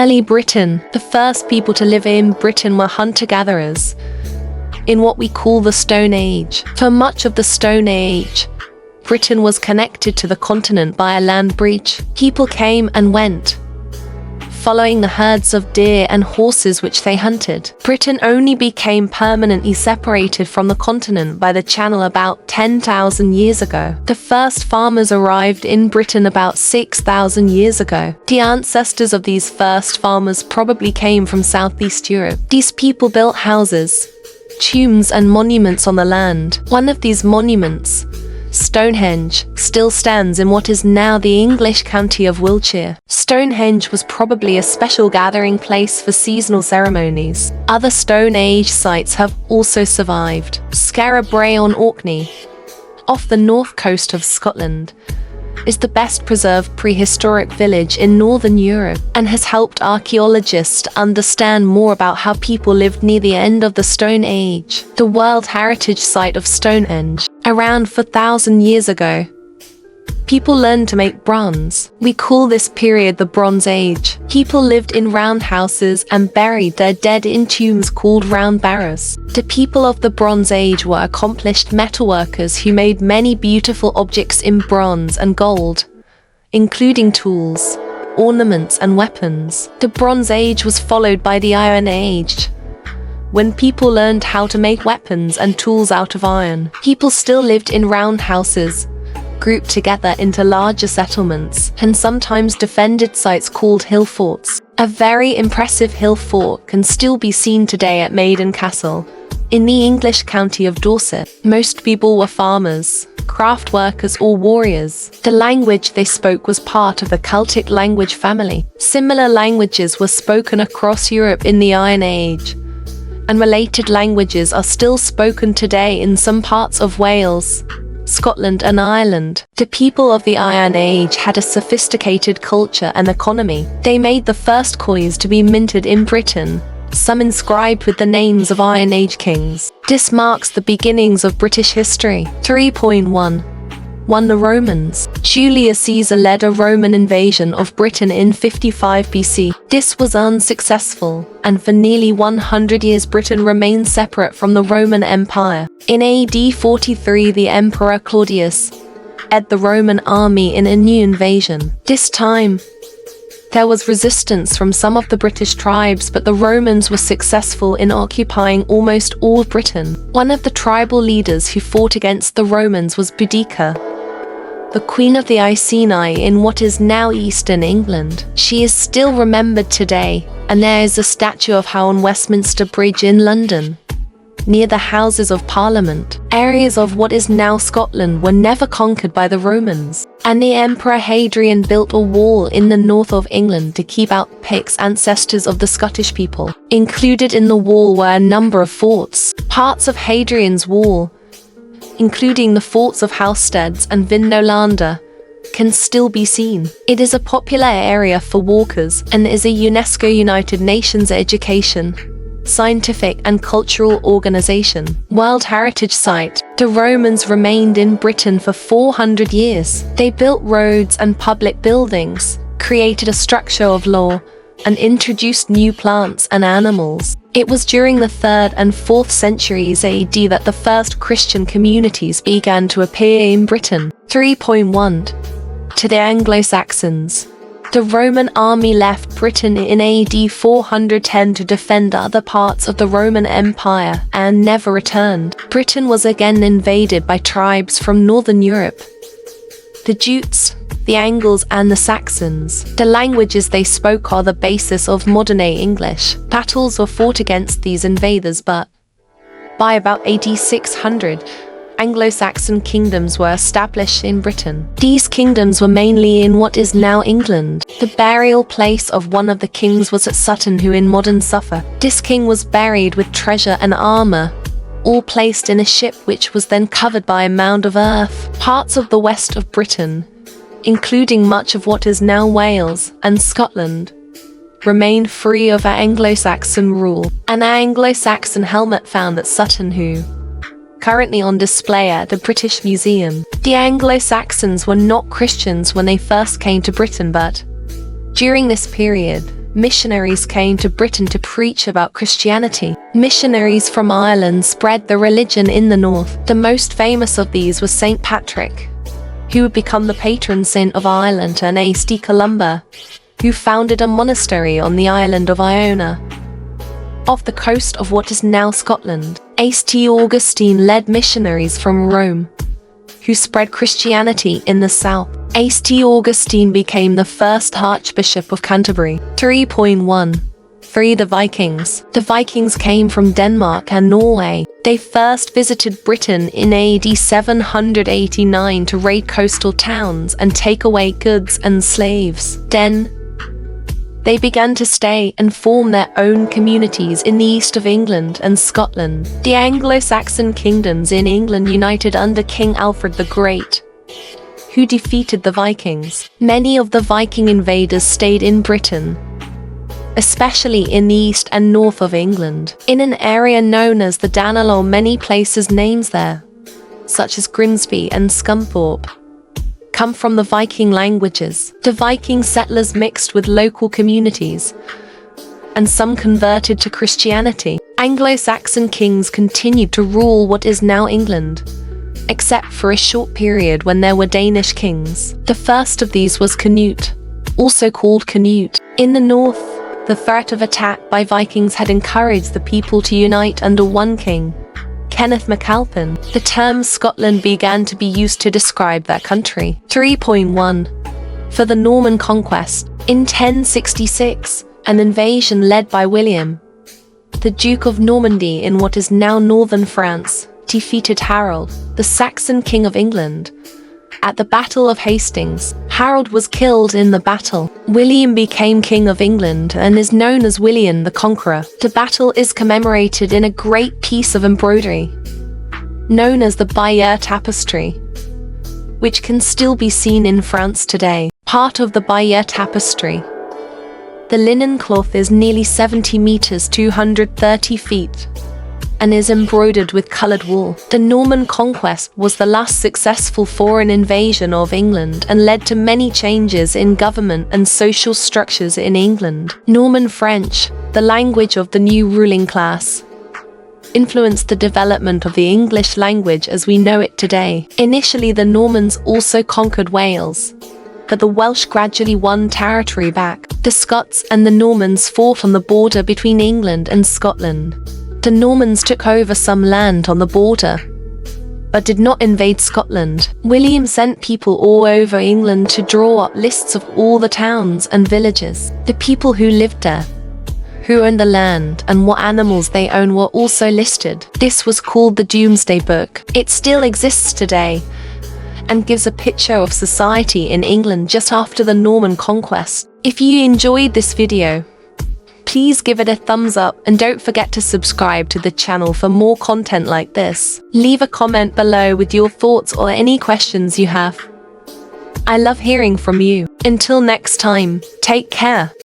Early Britain. The first people to live in Britain were hunter-gatherers in what we call the Stone Age. For much of the Stone Age, Britain was connected to the continent by a land bridge. People came and went, following the herds of deer and horses which they hunted. Britain only became permanently separated from the continent by the Channel about 10,000 years ago. The first farmers arrived in Britain about 6,000 years ago. The ancestors of these first farmers probably came from Southeast Europe. These people built houses, tombs and monuments on the land. One of these monuments, Stonehenge, still stands in what is now the English county of Wiltshire. Stonehenge was probably a special gathering place for seasonal ceremonies. Other Stone Age sites have also survived. Skara Brae on Orkney, off the north coast of Scotland, is the best preserved prehistoric village in Northern Europe and has helped archaeologists understand more about how people lived near the end of the Stone Age. The World Heritage Site of Stonehenge. Around 4,000 years ago, people learned to make bronze. We call this period the Bronze Age. People lived in round houses and buried their dead in tombs called round barrows. The people of the Bronze Age were accomplished metalworkers who made many beautiful objects in bronze and gold, including tools, ornaments, and weapons. The Bronze Age was followed by the Iron Age, when people learned how to make weapons and tools out of iron. People still lived in round houses, grouped together into larger settlements, and sometimes defended sites called hill forts. A very impressive hill fort can still be seen today at Maiden Castle, in the English county of Dorset. Most people were farmers, craft workers, or warriors. The language they spoke was part of the Celtic language family. Similar languages were spoken across Europe in the Iron Age, and related languages are still spoken today in some parts of Wales, Scotland and Ireland. The people of the Iron Age had a sophisticated culture and economy. They made the first coins to be minted in Britain, some inscribed with the names of Iron Age kings. This marks the beginnings of British history. 3.1. The Romans. Julius Caesar led a Roman invasion of Britain in 55 BC. This was unsuccessful, and for nearly 100 years Britain remained separate from the Roman Empire. In AD 43, the Emperor Claudius led the Roman army in a new invasion. This time, there was resistance from some of the British tribes, but the Romans were successful in occupying almost all of Britain. One of the tribal leaders who fought against the Romans was Boudicca, the Queen of the Iceni in what is now Eastern England. She is still remembered today, and there is a statue of her on Westminster Bridge in London, near the Houses of Parliament. Areas of what is now Scotland were never conquered by the Romans, and the Emperor Hadrian built a wall in the north of England to keep out Picts, ancestors of the Scottish people. Included in the wall were a number of forts. Parts of Hadrian's wall, including the forts of Halsteads and Vindolanda, can still be seen. It is a popular area for walkers and is a UNESCO United Nations education, scientific and cultural organization. World Heritage Site. The Romans remained in Britain for 400 years. They built roads and public buildings, created a structure of law, and introduced new plants and animals. It was during the 3rd and 4th centuries AD that the first Christian communities began to appear in Britain. 3.1. To the Anglo-Saxons. The Roman army left Britain in AD 410 to defend other parts of the Roman Empire and never returned. Britain was again invaded by tribes from Northern Europe: the Jutes, the Angles, and the Saxons. The languages they spoke are the basis of modern-day English. Battles were fought against these invaders, but by about AD 600, Anglo-Saxon kingdoms were established in Britain. These kingdoms were mainly in what is now England. The burial place of one of the kings was at Sutton, who in modern Suffolk. This king was buried with treasure and armor, all placed in a ship which was then covered by a mound of earth. Parts of the west of Britain, including much of what is now Wales and Scotland, remained free of Anglo-Saxon rule. An Anglo-Saxon helmet found at Sutton, who currently on display at the British Museum. The Anglo-Saxons were not Christians when they first came to Britain, but during this period, missionaries came to Britain to preach about Christianity. Missionaries from Ireland spread the religion in the north. The most famous of these was St. Patrick, who would become the patron saint of Ireland, and St. Columba, who founded a monastery on the island of Iona, off the coast of what is now Scotland. St. Augustine led missionaries from Rome, who spread Christianity in the south. St. Augustine became the first Archbishop of Canterbury. 3.13 The Vikings. The Vikings came from Denmark and Norway. They first visited Britain in AD 789 to raid coastal towns and take away goods and slaves. Then, they began to stay and form their own communities in the east of England and Scotland. The Anglo-Saxon kingdoms in England united under King Alfred the Great, who defeated the Vikings. Many of the Viking invaders stayed in Britain, especially in the east and north of England. In an area known as the Danelaw, many places names there, such as Grimsby and Scunthorpe, come from the Viking languages. The Viking settlers mixed with local communities, and some converted to Christianity. Anglo-Saxon kings continued to rule what is now England, except for a short period when there were Danish kings. The first of these was Canute, also called Canute. In the north, the threat of attack by Vikings had encouraged the people to unite under one king, Kenneth MacAlpin. The term Scotland began to be used to describe that country. 3.1 For the Norman conquest. In 1066, an invasion led by William, the Duke of Normandy in what is now northern France, defeated Harold, the Saxon king of England. At the Battle of Hastings, Harold was killed in the battle. William became King of England and is known as William the Conqueror. The battle is commemorated in a great piece of embroidery, known as the Bayeux Tapestry, which can still be seen in France today. Part of the Bayeux Tapestry. The linen cloth is nearly 70 meters, 230 feet, and is embroidered with colored wool. The Norman conquest was the last successful foreign invasion of England and led to many changes in government and social structures in England. Norman French, the language of the new ruling class, influenced the development of the English language as we know it today. Initially, the Normans also conquered Wales, but the Welsh gradually won territory back. The Scots and the Normans fought on the border between England and Scotland. The Normans took over some land on the border, but did not invade Scotland. William sent people all over England to draw up lists of all the towns and villages. The people who lived there, who owned the land, and what animals they owned were also listed. This was called the Domesday Book. It still exists today and gives a picture of society in England just after the Norman conquest. If you enjoyed this video, please give it a thumbs up and don't forget to subscribe to the channel for more content like this. Leave a comment below with your thoughts or any questions you have. I love hearing from you. Until next time, take care.